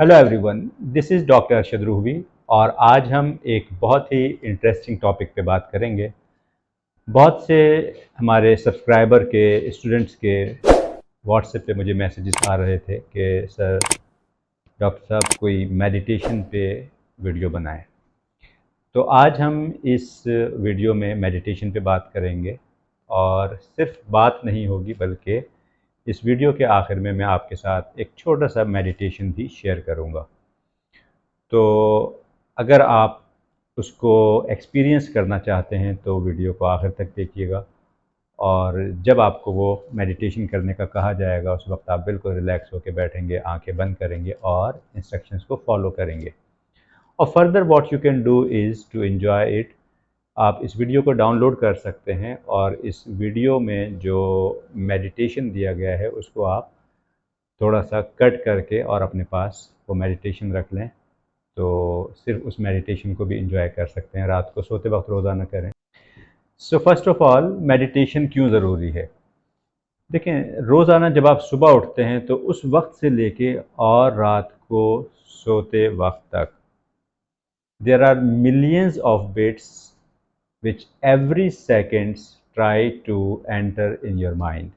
Hello everyone, this is doctor Arshad Ruhvi और आज हम एक बहुत ही इंटरेस्टिंग टॉपिक पे बात करेंगे। बहुत से हमारे सब्सक्राइबर के स्टूडेंट्स के व्हाट्सएप पे मुझे मैसेजेस आ रहे थे कि सर डॉक्टर साहब कोई मेडिटेशन पे वीडियो बनाएं। तो आज हम इस वीडियो में मेडिटेशन पे बात करेंगे और सिर्फ बात नहीं होगी बल्कि इस वीडियो के आखिर में मैं आपके साथ एक छोटा सा मेडिटेशन भी शेयर करूँगा। तो अगर आप उसको एक्सपीरियंस करना चाहते हैं तो वीडियो को आखिर तक देखिएगा और जब आपको वो मेडिटेशन करने का कहा जाएगा उस वक्त आप बिल्कुल रिलैक्स होकर बैठेंगे, आंखें बंद करेंगे और इंस्ट्रक्शंस को फॉलो करेंगे। और further what you can do is to enjoy it. आप इस वीडियो को डाउनलोड कर सकते हैं और इस वीडियो में जो मेडिटेशन दिया गया है उसको आप थोड़ा सा कट करके और अपने पास वो मेडिटेशन रख लें, तो सिर्फ उस मेडिटेशन को भी इंजॉय कर सकते हैं। रात को सोते वक्त रोज़ाना करें। So first of all, meditation क्यों ज़रूरी है? देखें, रोज़ाना जब आप सुबह उठते हैं तो उस वक्त से लेके और रात को सोते वक्त तक there are millions of bits which every seconds try to enter in your mind.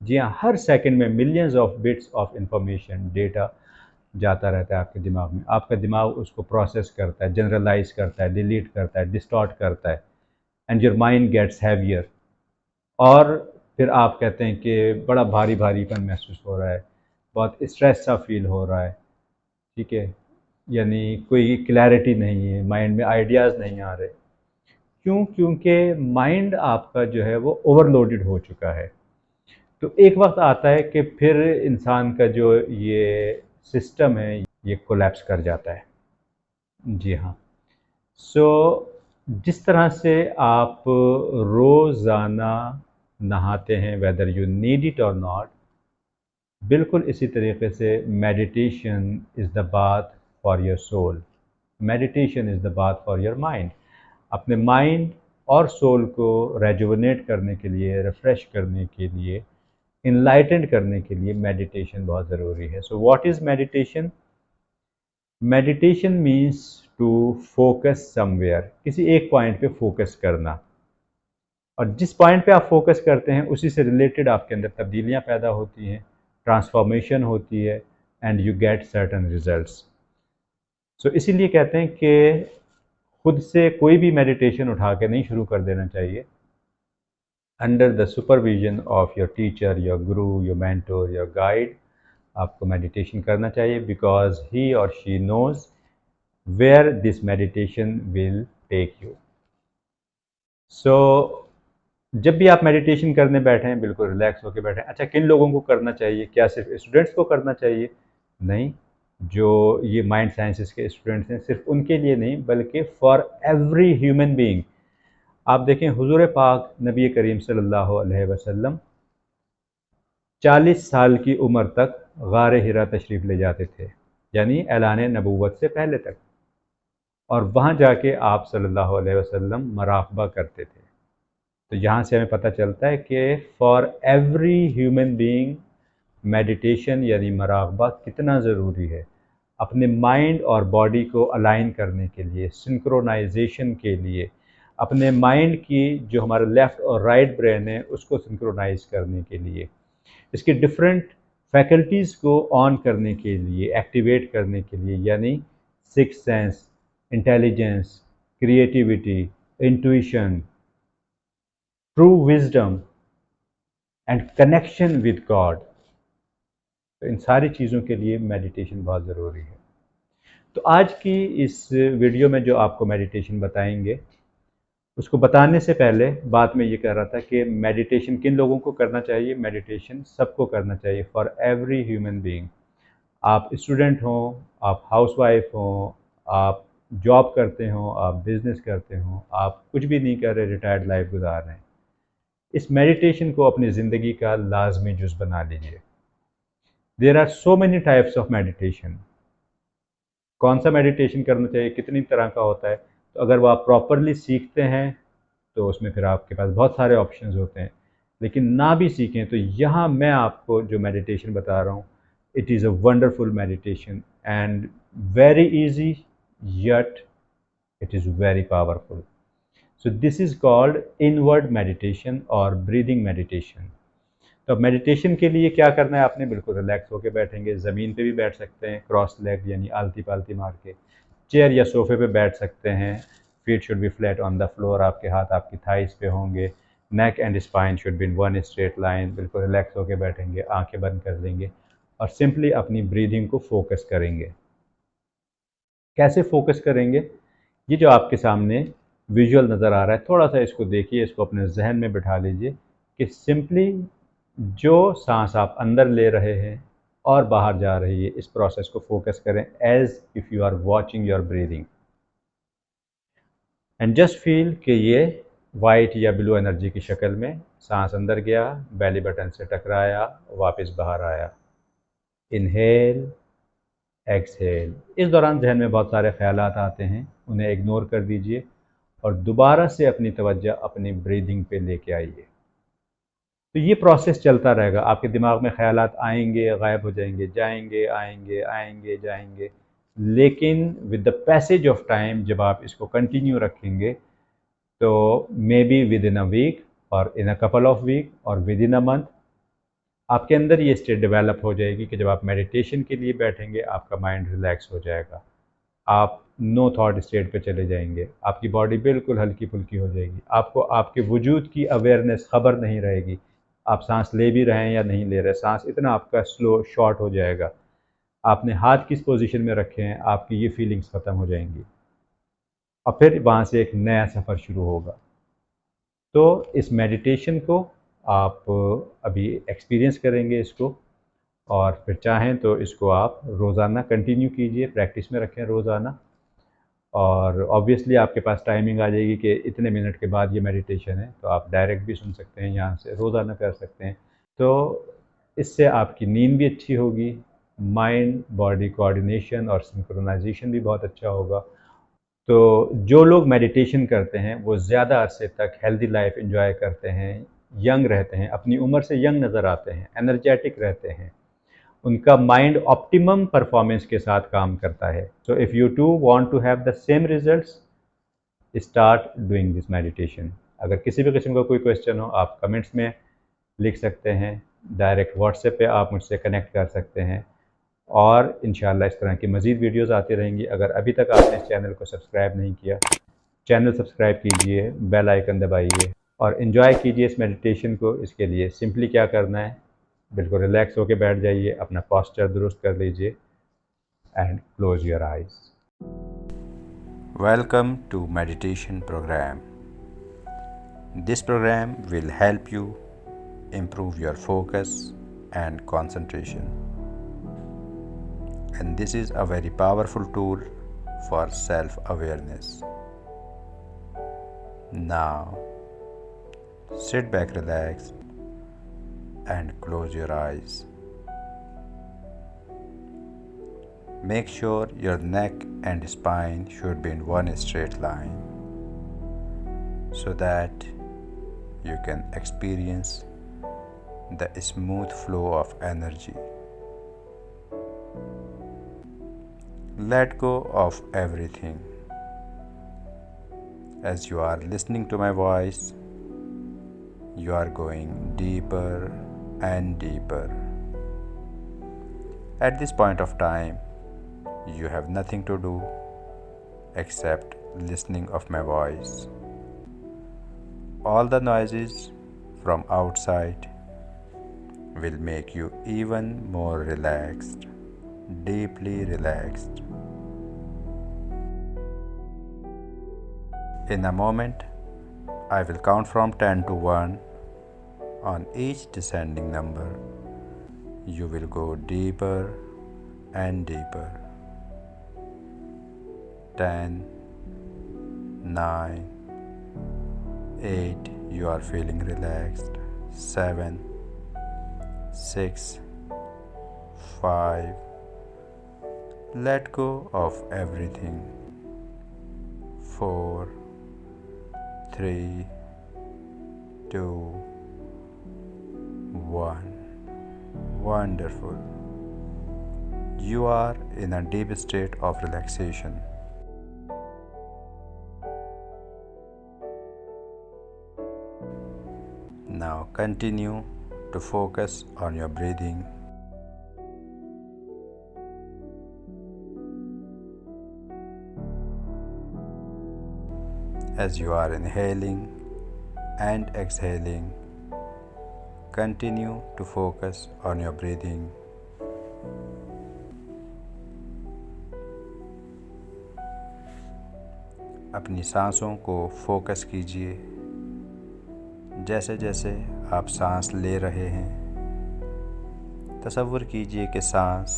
जी हाँ, हर सेकंड में millions of bits of information, data जाता रहता है आपके दिमाग में। आपका दिमाग उसको प्रोसेस करता है, जनरलाइज करता है, डिलीट करता है, डिस्टॉर्ट करता है and your mind gets heavier. और फिर आप कहते हैं कि बड़ा भारी भारीपन महसूस हो रहा है, बहुत स्ट्रेस सा फील हो रहा है, ठीक है, यानी कोई क्लैरिटी नहीं है, माइंड में आइडियाज़ नहीं आ रहे। क्यों? क्योंकि माइंड आपका जो है वो ओवरलोडेड हो चुका है। तो एक वक्त आता है कि फिर इंसान का जो ये सिस्टम है ये कोलैप्स कर जाता है। जी हाँ। सो जिस तरह से आप रोज़ाना नहाते हैं whether you need it or not, बिल्कुल इसी तरीके से meditation is the bath for your soul, meditation is the bath for your mind. अपने माइंड और सोल को रेजुवनेट करने के लिए, रिफ़्रेश करने के लिए, इनलाइटेंड करने के लिए मेडिटेशन बहुत ज़रूरी है। So what is meditation? Meditation means to focus somewhere, किसी एक पॉइंट पे फोकस करना, और जिस पॉइंट पे आप फोकस करते हैं उसी से रिलेटेड आपके अंदर तब्दीलियां पैदा होती हैं, ट्रांसफॉर्मेशन होती है and you get certain results. So इसीलिए कहते हैं कि खुद से कोई भी मेडिटेशन उठा के नहीं शुरू कर देना चाहिए। Under the supervision of your teacher, your guru, your mentor, your guide आपको मेडिटेशन करना चाहिए, बिकॉज ही और she knows where this meditation will take you. So जब भी आप मेडिटेशन करने बैठें बिल्कुल रिलैक्स होकर बैठें। अच्छा, किन लोगों को करना चाहिए? क्या सिर्फ स्टूडेंट्स को करना चाहिए? नहीं, जो ये माइंड साइंसेस के स्टूडेंट्स हैं सिर्फ उनके लिए नहीं बल्कि फॉर एवरी ह्यूमन बीइंग। आप देखें, हुजूर पाक नबी करीम सल्लल्लाहु अलैहि वसल्लम 40 साल की उम्र तक गार हिरा तशरीफ़ ले जाते थे, यानी ऐलान नबूवत से पहले तक, और वहाँ जाके आप सल्लल्लाहु अलैहि वसल्लम मराक़बा करते थे। तो यहाँ से हमें पता चलता है कि for every human being meditation यानी मराक़बा कितना ज़रूरी है। अपने माइंड और बॉडी को अलाइन करने के लिए, सिंक्रोनाइजेशन के लिए, अपने माइंड की जो हमारा लेफ़्ट और राइट ब्रेन है उसको सिंक्रोनाइज करने के लिए, इसकी डिफरेंट फैकल्टीज़ को ऑन करने के लिए, एक्टिवेट करने के लिए, यानी six sense, intelligence, creativity, intuition, true wisdom and connection with God. तो इन सारी चीज़ों के लिए मेडिटेशन बहुत ज़रूरी है। तो आज की इस वीडियो में जो आपको मेडिटेशन बताएंगे उसको बताने से पहले बात में ये कह रहा था कि मेडिटेशन किन लोगों को करना चाहिए। मेडिटेशन सबको करना चाहिए, फॉर एवरी ह्यूमन बीइंग। आप स्टूडेंट हों, आप हाउसवाइफ हों, आप जॉब करते हों, आप बिज़नेस करते हों, आप कुछ भी नहीं कर रहे, रिटायर्ड लाइफ गुजार रहे हैं, इस मेडिटेशन को अपनी ज़िंदगी का लाजमी जुज़ बना लीजिए। There are so many types of meditation. कौन सा मेडिटेशन करना चाहिए, कितनी तरह का होता है, तो अगर वो आप प्रॉपरली सीखते हैं तो उसमें फिर आपके पास बहुत सारे ऑप्शंस होते हैं। लेकिन ना भी सीखें तो यहाँ मैं आपको जो मेडिटेशन बता रहा हूँ, it is a wonderful meditation and very easy, yet it is very powerful. So this is called inward meditation और breathing meditation. तो मेडिटेशन के लिए क्या करना है आपने, बिल्कुल रिलैक्स होकर बैठेंगे, ज़मीन पे भी बैठ सकते हैं क्रॉस लेग यानी आलती पालती मार के, चेयर या सोफे पे बैठ सकते हैं, feet should be flat on the floor, आपके हाथ आपकी थाइस पे होंगे, neck and spine should be in one straight line, बिल्कुल रिलैक्स होकर बैठेंगे, आंखें बंद कर लेंगे और सिंपली अपनी ब्रीदिंग को फोकस करेंगे। कैसे फोकस करेंगे, ये जो आपके सामने विजुअल नज़र आ रहा है, थोड़ा सा इसको देखिए, इसको अपने जहन में बिठा लीजिए कि सिंपली जो सांस आप अंदर ले रहे हैं और बाहर जा रही है, इस प्रोसेस को फोकस करें as if you are watching your breathing and just feel कि ये वाइट या ब्लू एनर्जी की शक्ल में सांस अंदर गया, बेली बटन से टकराया, वापस बाहर आया। Inhale, exhale. इस दौरान जहन में बहुत सारे ख्यालात आते हैं, उन्हें इग्नोर कर दीजिए और दोबारा से अपनी तवज्जो अपनी ब्रीदिंग पे लेके आइए। तो ये प्रोसेस चलता रहेगा, आपके दिमाग में ख्यालात आएंगे, गायब हो जाएंगे, जाएंगे, आएंगे, आएंगे, जाएंगे, लेकिन with the passage of time जब आप इसको कंटिन्यू रखेंगे तो maybe within a week or in a couple of week or within a month आपके अंदर ये स्टेट डेवलप हो जाएगी कि जब आप मेडिटेशन के लिए बैठेंगे आपका माइंड रिलैक्स हो जाएगा, आप नो थॉट स्टेट पे चले जाएंगे, आपकी बॉडी बिल्कुल हल्की फुल्की हो जाएगी, आपको आपके वजूद की अवेयरनेस खबर नहीं रहेगी, आप सांस ले भी रहे हैं या नहीं ले रहे, सांस इतना आपका स्लो शॉर्ट हो जाएगा, आपने हाथ किस पोजीशन में रखे हैं आपकी ये फीलिंग्स ख़त्म हो जाएंगी और फिर वहाँ से एक नया सफ़र शुरू होगा। तो इस मेडिटेशन को आप अभी एक्सपीरियंस करेंगे इसको, और फिर चाहें तो इसको आप रोज़ाना कंटिन्यू कीजिए, प्रैक्टिस में रखें रोज़ाना, और ऑब्वियसली आपके पास टाइमिंग आ जाएगी कि इतने मिनट के बाद ये मेडिटेशन है, तो आप डायरेक्ट भी सुन सकते हैं, यहाँ से रोज़ाना कर सकते हैं। तो इससे आपकी नींद भी अच्छी होगी, माइंड बॉडी कोऑर्डिनेशन और सिंक्रोनाइजेशन भी बहुत अच्छा होगा। तो जो लोग मेडिटेशन करते हैं वो ज़्यादा अरसे तक हेल्दी लाइफ एंजॉय करते हैं, यंग रहते हैं, अपनी उम्र से यंग नज़र आते हैं, एनर्जेटिक रहते हैं, उनका माइंड ऑप्टिमम परफॉर्मेंस के साथ काम करता है। So if you too want to have the same results, start doing this meditation. अगर किसी भी किस्म का कोई क्वेश्चन हो आप कमेंट्स में लिख सकते हैं, डायरेक्ट व्हाट्सएप पे आप मुझसे कनेक्ट कर सकते हैं, और इंशाल्लाह इस तरह की मज़ीद वीडियोज़ आती रहेंगी। अगर अभी तक आपने इस चैनल को सब्सक्राइब नहीं किया, चैनल सब्सक्राइब कीजिए, बेल आइकन दबाइए और इन्जॉय कीजिए इस मेडिटेशन को। इसके लिए सिंपली क्या करना है, बिल्कुल रिलैक्स होकर बैठ जाइए, अपना पोस्चर दुरुस्त कर लीजिए and close your eyes. Welcome to meditation program. This program will help you improve your focus and concentration. And this is a very powerful tool for self-awareness. Now, sit back relaxed and close your eyes. Make sure your neck and spine should be in one straight line so that you can experience the smooth flow of energy. Let go of everything. As you are listening to my voice, you are going deeper and deeper. At this point of time, you have nothing to do except listening of my voice. All the noises from outside will make you even more relaxed, deeply relaxed. In a moment, I will count from 10 to 1. On each descending number, you will go deeper and deeper. 10, 9, 8, you are feeling relaxed. 7, 6, 5, let go of everything. 4, 3, 2, 1. Wonderful. You are in a deep state of relaxation. Now continue to focus on your breathing. As you are inhaling and exhaling, continue to focus on your breathing. अपनी सांसों को focus कीजिए। जैसे जैसे आप सांस ले रहे हैं, तसव्वुर कीजिए कि सांस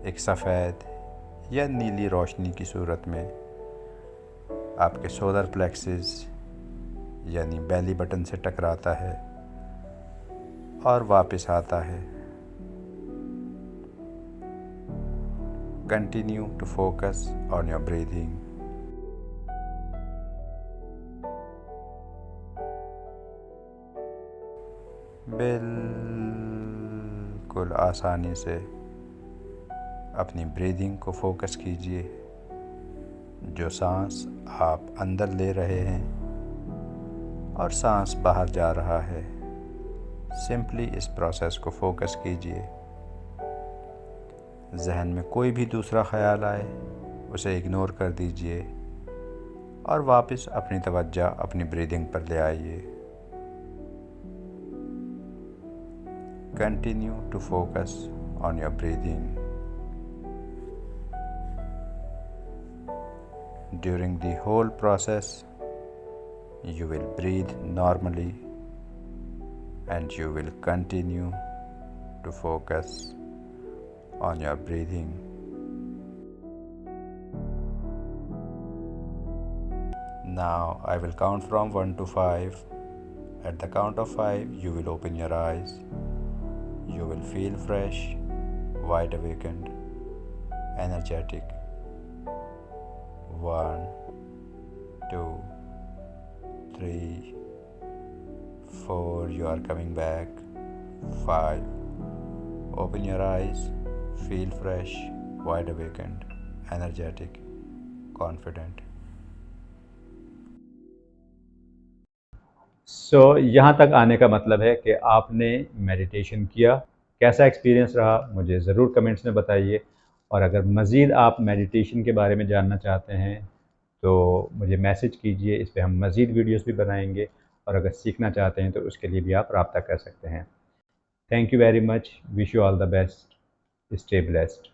एक सफ़ेद या नीली रोशनी की सूरत में आपके सोलर प्लेक्सिस यानी बेली बटन से टकराता है और वापस आता है। Continue to focus on your breathing. बिल्कुल आसानी से अपनी ब्रीदिंग को फोकस कीजिए। जो सांस आप अंदर ले रहे हैं और सांस बाहर जा रहा है, सिंपली इस प्रोसेस को फोकस कीजिए। जहन में कोई भी दूसरा ख्याल आए उसे इग्नोर कर दीजिए और वापस अपनी तवज्जो अपनी ब्रीदिंग पर ले आइए। Continue to focus on your breathing. During the whole process, you will breathe normally and you will continue to focus on your breathing. Now I will count from 1 to 5. At the count of 5, you will open your eyes. You will feel fresh, wide awakened, energetic. 1, 2, 3, 4, you are coming back. 5, open your eyes, feel fresh, wide awakened, energetic, confident. यहाँ तक आने का मतलब है कि आपने meditation किया। कैसा एक्सपीरियंस रहा मुझे ज़रूर कमेंट्स में बताइए, और अगर मज़ीद आप मेडिटेशन के बारे में जानना चाहते हैं तो मुझे मैसेज कीजिए। इस पे हम मज़ीद वीडियोस भी बनाएंगे, और अगर सीखना चाहते हैं तो उसके लिए भी आप रब्ता कर सकते हैं। Thank you very much. Wish you all the best. Stay blessed.